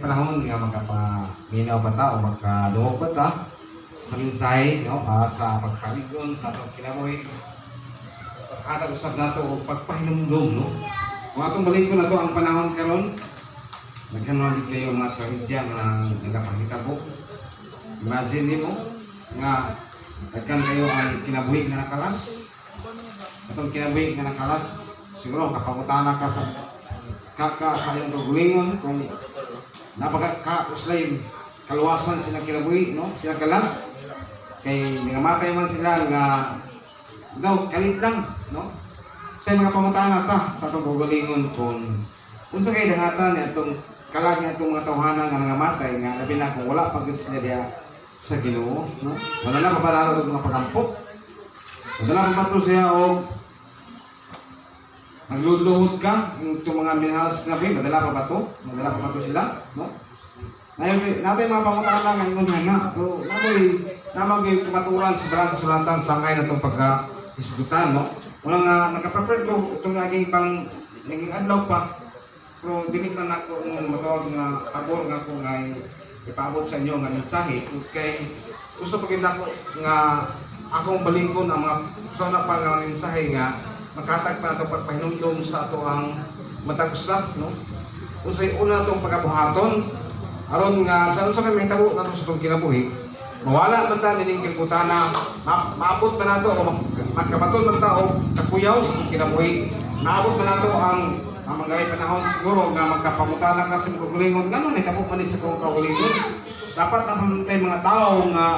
panahon nga makapaminaw ba ta o makadungog ba ta sa mensahe, no? Sa pagpaligon, sa atong kinabuhi. Pagkatag usab nato o pagpahinumdum, no? Kung atong baligon na to ang panahon karon, naghanong kayo mga tragedya nga nagapakitabo. Imagine mo nga daghan kayo ang kinabuhi nga nakalas. Atong kinabuhi nga nakalas, siguro kapangutana ka sa iyong kagulingon kung napaka-uslay kaluwasan sila kinabuhi, no? Sila kala kay nangamatay man sila nga daw kalit lang, no? Sa mga pamutana ta sa itong kagulingon kung sa kayo dangatan itong kalag niya itong mga tawhanan nga nangamatay nga labi na kung wala pag sila diya sa Ginoo, no? Wala na pabalaro ng mga pagampok. Wala pa to siya o nagluluhod ka itong mga minhalas na bin, madala pa ba to? Madala pa ba to sila? No? Ngayon, natin mga pangutana ngayon na so, namoy kumaturan sa barang kasulatan sa ngayon na itong pagka-isgutan, no? Walang nagka-prepare ko itong naging adlaw pa, pero dinig na ako matawag na pabor nga ko nga ipaabot sa inyo nga mensahe kay gusto ko kita ko nga akong balingkon ang mga persona pa nga mensahe nga makatag pa nato pagpahinumdum sa ato ang matag usab, no? Unsay una natong pagkabuhaton aron nga sa may mahitabo nato sa itong kinabuhi mawala man ta nining kiputana maabot pa nato o magkabaton man ta o kakuyaw sa itong kinabuhi maabot pa nato ang mga panahon siguro nga magkapamutana ka sa kagulingon ngano nahitabo man sa kong kagulingon dapat ang mga tao nga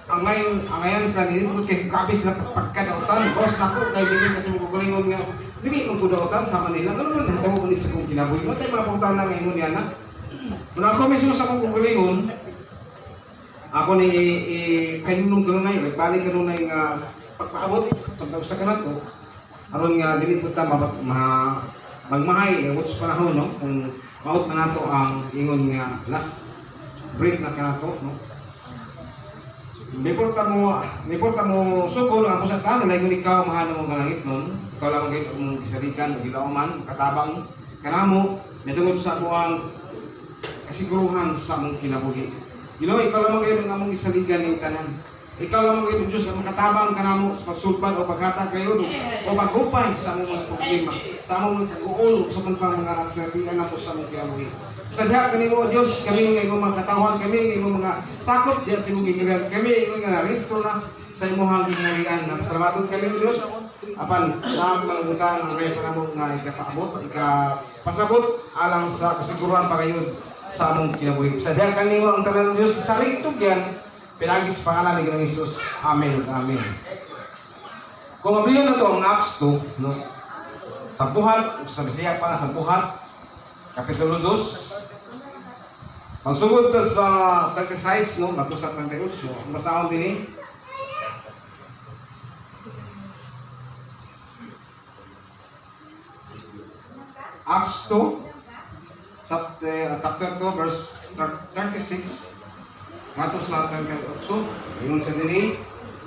ang ngayon sila nito kay grabe sila pagkadautan boss nako kay bigyan kasi mo gulingon nga dili mo kudautan sa Manila ano man nahitabo man sa kong kinabuhi mo tay maputana ngayon niya na wala ako mismo sa kong gulingon ako ni kayunong kanunay nagbalik kanunay nga pagpaabot sa kanato aron nga dili puta magmahay what's panahon, no? Kung maot man nato ang ingon nga last break na kanato, no? Before ka mo sugol ang sa tanan lay ikaw mahano mo langit nun ikaw lang gayud mong gisalikan o gilaw man katabang kanamo mitungod sa buang kasiguruhan sa among kinabuhi. Ikaw lang gayud ang among gisaligan ning tanan. Ikaw lang gayud Dios ang katabang kanamo sa pagsulbad o paghatag kayo o paghupay sa among mga problema, sa among pag-uulog sa mga nasatian nato sa among kinabuhi. Sadya kanimo Dios kami nga imong mga katawan, kami nga imong mga sakop diya sa imong gingirian, kami imong nga resto na sa imong gingirian. Salamat kami Dios apan sa mga butang ang kay panamong nga ikapaabot, ikapasabot alang sa kasiguruhan pagayon sa among kinabuhi. Sadya kanimo ang tanan Dios sa saling tugyan pinagis pangalan ni Ginoong Hesus. Amen. Amen. Kung mabliyon na ito ang Acts 2, no? Sa buhat, sa Bisaya pa, sa buhat, Kapitulo 2, magsugod ka sa 36, no? Bago sa 38, ang basahon din eh. Acts 2, chapter 2, verse 36, mato sa 38, ingon sa dini,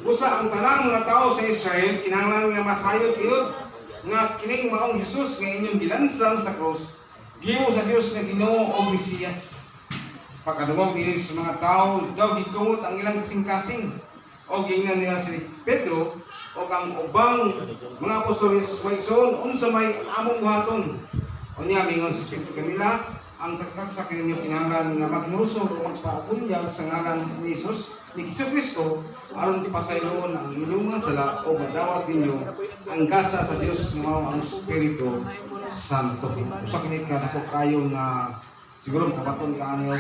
usa ang tanang mga tao sa Israel kinahanglan nga masayod kayo nga kining maong Hesus nga inyong gilansang sa krus giimo sa Dios nga Ginoo o Mesiyas. Pagkadungog ini sa mga tao daw gikumot ang ilang kasing-kasing o giingnan nila si Pedro o ang ubang mga apostoles wayson unsa may among buhaton unya mingon sa Pedro kanila ang taksak sa kininyo kinahanglan nga magnuso o magpaapunyag sa ngalan ni Jesus ni Kristo aron ipasayloon ang inyong mga sala o madawat ninyo ang gasa sa Dios nga mao ang Espiritu Santo. Usa kini ka nako kayo nga siguro makabaton ka anyo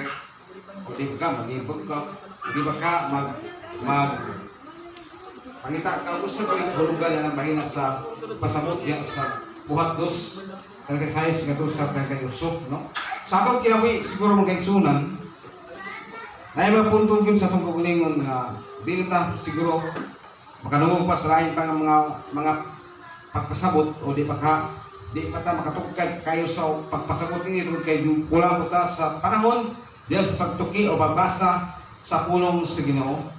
o di ka magibog ka di ba ka mag pangita ka usa ka hulugan nga bahina sa pasabot diya sa buhat dos kaya size nga to sa usok, no? Sa atong kinabuhi siguro magkaigsunan na yung punto yun sa itong kagulingon nga di ta siguro makanungog pa sa lain pa ng mga pagpasabot o di pa ta makatugkad kayo sa pagpasabot ninyo kay kulang po ta sa panahon diyan sa pagtuki o pagbasa sa pulong sa Ginoo.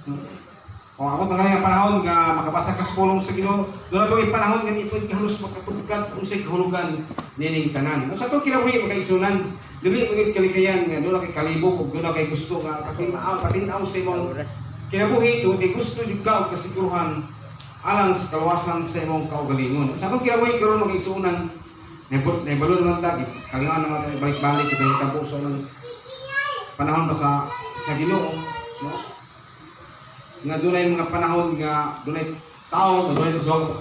Kung ako mga panahon nga makabasa ka sa pulong sa Ginoo doon na ito ay panahon nga ito kahalos makatugkad kung sa kahulugan nining tanan. Kung sa to kinabuhi magkaigsunan, dili maging kalikayan nga doon kay kalibog ug doon kay gusto nga patinaw sa imong kinabuhi do kay gusto jud ka og kasiguruhan alang sa kaluwasan sa imong kaugalingon. Sa to kinabuhi karon magkaigsunan, naibalo naman ta kalingan naman balik-balik kita hitabo sa panahon pa sa Ginoo, no? Nga dunay mga panahon nga dunay tao, dunay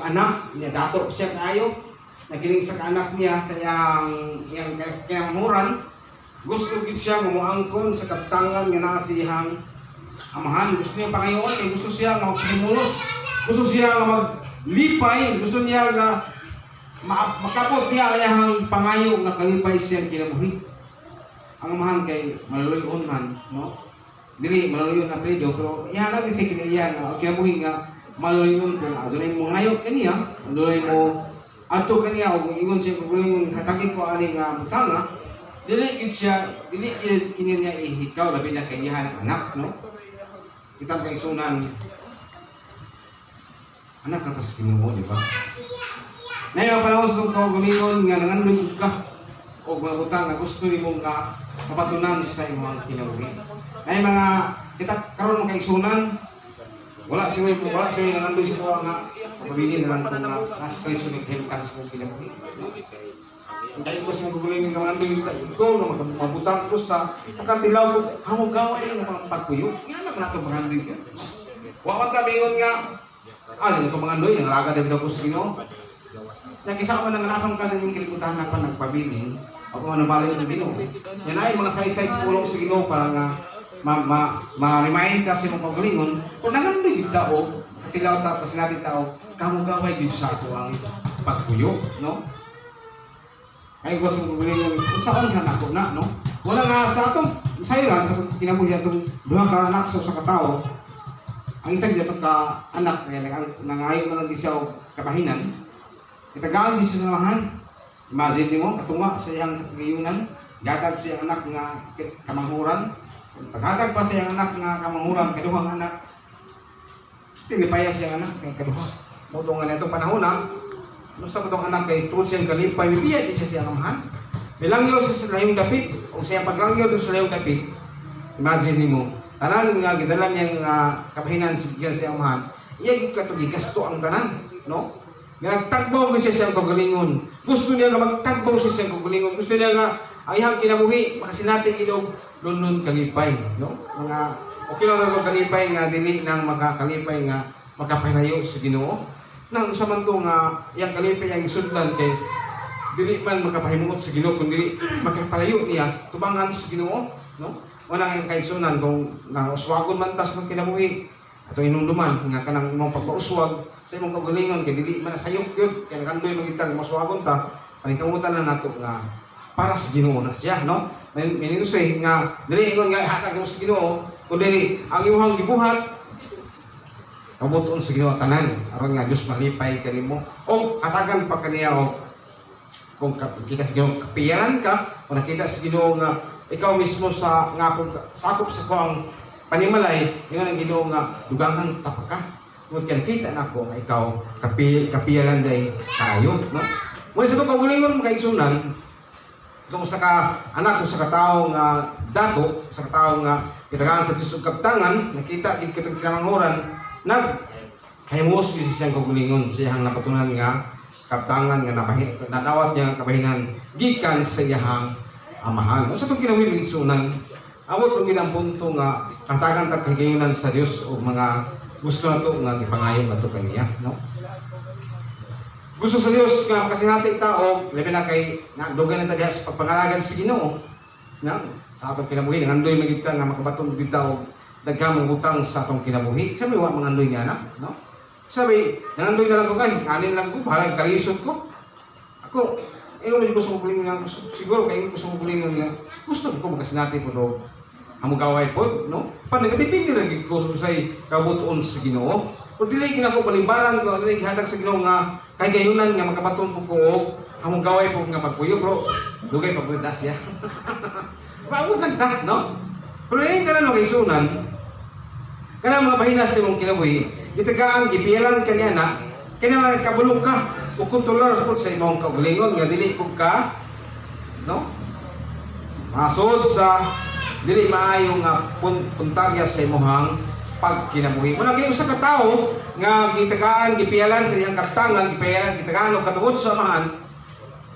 anak, niya dato siya kaayo, nakiling sa anak niya sa iyang kinamuran, gusto gid siya muangkon sa kaptangan nga naa siyang amahan, gusto niya pangayoon, kay gusto siya nga maghimulos, gusto siya nga maglipay, gusto niya nga makapot niya ayahang pangayo nga kalipay siya kinabuhi. Ang amahan kay maluluyon man, no? Dili maluluyon na predo, pero ihalag din siya kinaiyan, kinabuhi nga maluluyon ko, adunay mo ngayon kaniya, adunay mo ato kaniya, o ingon siya kung hatagin ko ani nga butanga, dili gid kini niya ihikaw, labi na kay iyahan anak, no? Kita kay sunan, anak katas Ginoo, di ba? Na yung panahon sa kaugalingon nga nangandoy ka, o mga butang nga gusto ni mong kapatunan sa imong kinabuhi. Na yung mga kita karon mga kaigsunan, wala siya nangandoy sa tuwa nga mapabilin na lang kung nasa kayo sunig hilikan sa mong kinabuhi. Dahil ko sa mga guguling nga nangandoy ko, na mabutang ko sa nakatilaw ko, hamong gawin ng mga pagpuyo. Yan naman nato mga nandoy ka. Wawan kami yun nga, ito mga nandoy, nangalaga din daw ko sa Ginoo. Nakisa ko man nanganapang ka sa inyong kalibutan na pa nagpabilin, ako man nabalayo ng Ginoo. Yan ay mga say-say sa pulong sa Ginoo para nga ma-remind ka sa mga pagalingon, kung nangandoy yung tao, tilaw ta, pasinati tao, kamugaway din sa ako ang pagpuyo, no? Ay ko sa pagalingon, kung saan nga ako na, no? Wala nga sa atong, sa'yo lang, sa kinabuhi atong duha ka anak sa katao, ang isang dapat ka anak, nangayon na lang di siya kapahinan, itagaan di siya namahan. Imagine mo, katunga sa iyang kagayunan, gatag sa iyang anak nga kamanghuran. Paghatag pa sa iyang anak nga kamanghuran, kaduhang anak, tilipaya sa iyang anak, kay kaduha. Mutong nga na itong panahon na, gusto mo itong anak kay tuwod siyang kalipay, bibiyay di siya siyang amahan. Bilangyo sa layong dapit, o siyang paglangyo doon sa layong dapit, imagine mo, tanan nga gidala niyang kapahinan sa iyang amahan, iya katong gasto ang tanan, no? Nagtagbaw ko siya siyang kagalingon. Gusto niya nga magtagbaw siya siyang kagalingon. Gusto niya nga ang iyang kinabuhi, makasinating ilog, lunon kalipay. No? Mga, okay lang ako kalipay nga, dili nang makakalipay nga, makapanayo sa Ginoo. Nang usaman ko nga, iyang kalipay ang sudlan kay, dili man makapahimungot sa Ginoo, kundi makapalayo niya, tubangan sa Ginoo. No? Wala ang kaigsunan kung uswagon man tas ng kinabuhi. Atong inunduman, nga kanang mong pagpauswag, sa imong kagalingon kay dili man sayop gyud kay nakandoy magitag maswagon ta paningkamutan na nato nga para sa Ginoo na siya, no? Meaning say nga dili ingon nga hatag mo sa Ginoo kundi ang imong gibuhat kabuton sa Ginoo tanan aron nga Dios malipay kanimo o hatagan pa kaniya o kung kita sa Ginoo kapiyaran ka o nakita sa Ginoo nga ikaw mismo sa ngapon sakop sa kuang panimalay ingon ang Ginoo nga dugangan tapak ka. Kung kita na ko, ikaw, kapiyalan day tayo, no? Muna sa itong kagulingon, kaigsunan, itong sa anak, sa katao nga dato, sa katao nga kitagaan sa tisog kaptangan, nakita, kitang kinamanghuran, kahimuos din siyang kagulingon, siyang napatunan nga, kaptangan nga nadawat niya kapahinan, gikan sa iyahang amahan. Sa itong kinawin kaigsunan, awot kong ginang punto nga, katagan kagayunan sa Diyos o mga gusto na ito nga ipangayon na ito kaniya, no? Gusto sa Diyos nga makasinating tao, labi na kay nagdugan na tayo sa pagpangalagan sa Ginoo, no? Sa atong kinabuhi, nangandoy magigta nga makabatong bitaw daghamong utang sa atong kinabuhi. Sabi, wa mangandoy niya na, no? Sabi, nangandoy na lang ko kay, kanin lang ko, bahalang kalisod ko. Ako, hindi gusto ko puling nga, siguro kayo gusto ko puling nga, gusto ko makasinating po ito. Ang magaway po, no? Panagdipindi lagi ko sa kabutuon sa Ginoo. Kung dili ginako balimbaran ko, dili gihatag sa Ginoo nga kay gayunan nga makabaton po ko ang magaway po nga pagpuyo, bro. Dugay pa po siya. Bago nagta, no? Pero hindi ka na nakaisunan. Kana mga bahinas sa mong kinabuhi, itagaan, gipiyalan ka niya na, kaya naman kabulog ka o kontrolar sa imong kaugalingon nga dili ko ka no masod sa dili maayo nga puntagya sa imong pagkinabuhi. Muna kay usa ka tawo nga gitagaan gipialan sa iyang kaptangan, gipialan gitagaan og katuod sa amahan.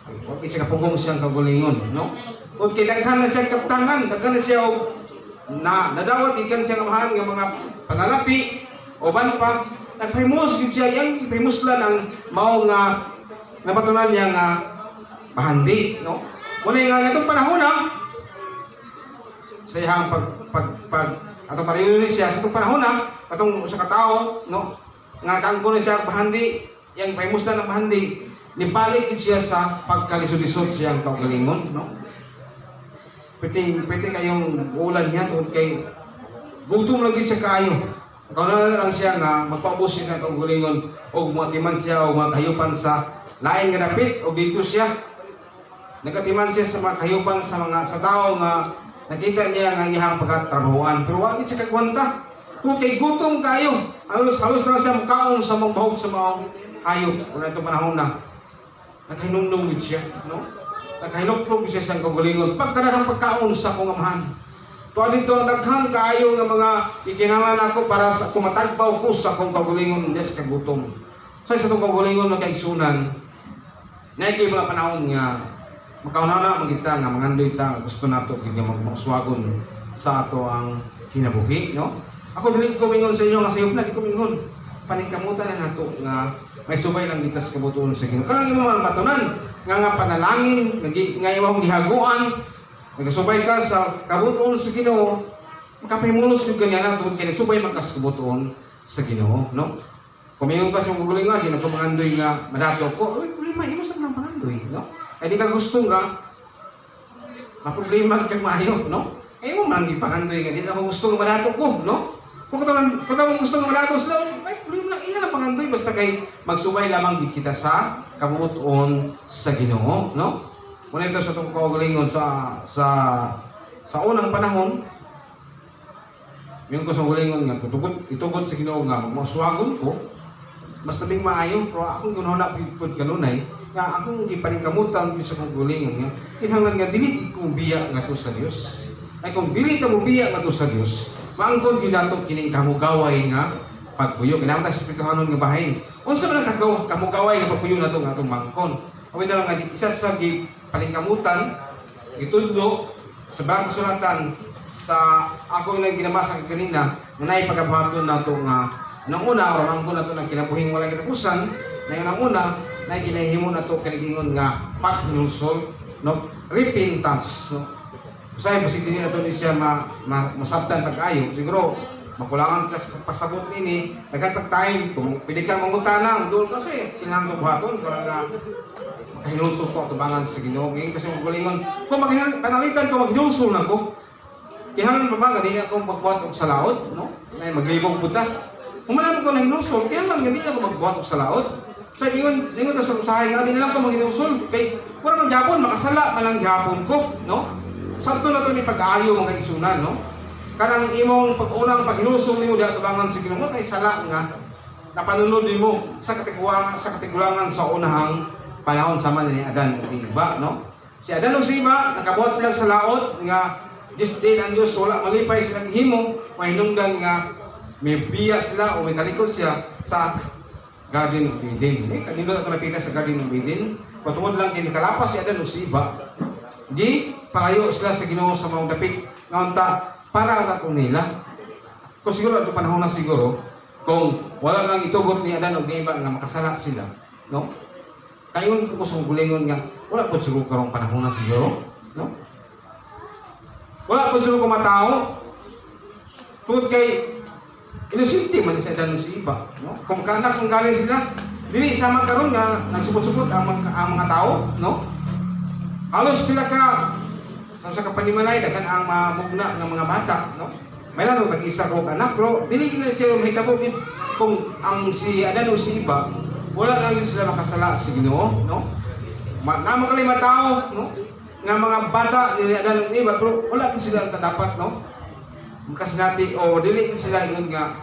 Wa siya kapugong siyang kaugalingon, no? Kung kailangan na siya kaptangan, daghan na siya og nadawat ikan siya amahan nga mga panalapi o ban pa nagprimos gid siya yang primuslan ang mao nga napatunan niya nga mahandi, no? Muna nga itong panahon sa iyang pag atong mariuni siya sa itong panahon atong sa katao, no? Nga kangko na siya bahandi, yang primuslan ng bahandi, nibalik gid siya sa pagkalisod-lisod siyang kaugalingon, no? Pwede kayong ulan niya tungkol kay gutom lagi siya kayo. Kung na lang siya nga magpaubos siya ng kaugalingon o matiman siya o makahayupan sa lain nga dapit o dito siya. Nagkatiman siya sa makahayupan sa tao nga nakita niya nga iyang pagkatrabahoan. Pero wala siya kagwanta. Kung kay gutom kayo, halos na siya makaon sa mga bahog sa mga hayop. Kung na itong panahon na naghinumdum siya, no? Nagkahinuklog siya sa kaugalingon. Pagkarang pagkaon sa kong amahan. Tuwa dito ang daghang kaayo nga mga ikinahanglan ako para sa kumatagbaw ko sa kong kaugalingon des kagutom. Sa itong kaugalingon na kaigsunan, naikay mga panahon nga makaunana magita nga mangandoy ta gusto nato kay magmaswagon sa ato ang kinabuhi, no? Ako dili ko mingon sa inyo nga sayop na ko mingon. Paningkamutan na nato nga may subay lang gitas kabutuon sa Ginoo. Kanang imong batunan nga panalangin, nga imong gihaguan, nagasubay ka sa kabutuon sa Ginoo, makapimulos yung ganyan na tungkol kaya nagsubay magkas kabutuon sa Ginoo, no? Kung mayroon ka sa mga nga, di na kumangandoy nga madato ko, uy, problema, imo sa mga pangandoy, no? Ay di ka gusto nga, maproblema kang maayo, no? Ay mo man gipangandoy nga, di na ako gusto nga madato ko, no? Kung katawang gusto nga madato sila, ay problema lang, ilan ang pangandoy, basta kay magsubay lamang di kita sa kabutuon sa Ginoo, no? Muna ito sa itong kaugalingon sa unang panahon, yung ko sa kaugalingon nga, itugod sa Ginoo nga, magmaswagon ko, mas nabing maayo, pero akong ginuna pipod kanunay, nga akong ipaningkamutan sa kaugalingon nga, kinahanglan nga, dili ko biya nga to sa Dios. Ay kung dili ka mo biya nga to sa Dios, maangkon ginatok kining kamugaway nga pagpuyo. Kinahanglan ta sa Espirituhanon nga bahay. Unsa man ang kamugaway nga pagpuyo nato nga atong mangkon. Awit na lang nga isa sa palingkamutan gitudlo sa bagong sulatan sa ako yung ginamasa kanina na naipagabaton nato nga nang una o nang una nato ng kinabuhing walang katapusan na yung nang una na ginahimo nato kanigingon nga paghinulsol, no? Repentance, no? Usay basig din nato ni siya masabtan pag-ayo siguro makulangan ka sa pasabot nini daghan pag time kung pwede kang mangutana doon kasi kinahanglan buhaton para nga hinulsol ko tubangan sa Ginoo. Ngayon kasi magalingon kung panalitan ko maghinulsol na ko kinahanglan pa ba nga di ako magbuhat og sa laot, no? May maglibog buta kung malaman ko na hinulsol kinahanglan nga di ako magbuhat og sa laot. Sa ingon sa usahay nga di na lang ko maghinulsol kay kung man gyapon makasala malang gyapon ko, no? Sakto na ito ni pag-aayo mga isunan, no? Kanang imong pag-unang paghinulsol nimo diha tubangan sa Ginoo kay sala nga napanunod nimo sa katigulangan sa unahang panahon sama ni Adan ug Eva, no? Si Adan ug si Eva nakabuhat sila sa laot nga this day ang Dios wala malipay silang himo, mahinungdan nga may biya sila o may talikod siya sa Garden of Eden. Kanino na napita sa Garden of Eden? Patungod lang kini kalapas si Adan ug si Eva. Di palayo sila sa Ginoo sa mga dapit nga unta para nato nila. Kung siguro ito panahon na siguro kung wala lang itugot ni Adan ug ni Eva nga makasala sila, no? Kayon ko sa gulingon nga wala po siguro karong panahon na siguro, no? Wala po siguro kumatao tungod kay inusinti man si Adan ug si Eva, no? Kung kaanak kung galing sila dili sama karon nga nagsupot-supot ang mga tao, no? Halos pila ka sa kapanimalay daghan ang mamugna ng mga bata, no? May lang tag-isa ko anak, pero dili na siya mahitabo kung ang si Adan o si Eva wala lang sila makasala sa Ginoo, no? Namo kalima tao, no? Nga mga bata ni Adan o Eva, pero wala din sila dapat, no? Kasinati o dili sila ingon nga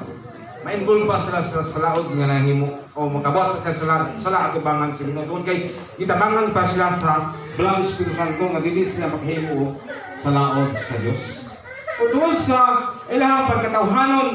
ma-involve pa sila sa laod nga nahimo o makabot pa sila sa lahat tubangan sa Ginoo tungod kay gitabangan pa sila sa Belang Espiritu Santo nga dili sila maghimo sa laod sa Dios. O tungod sa ilahang pagkatawhanon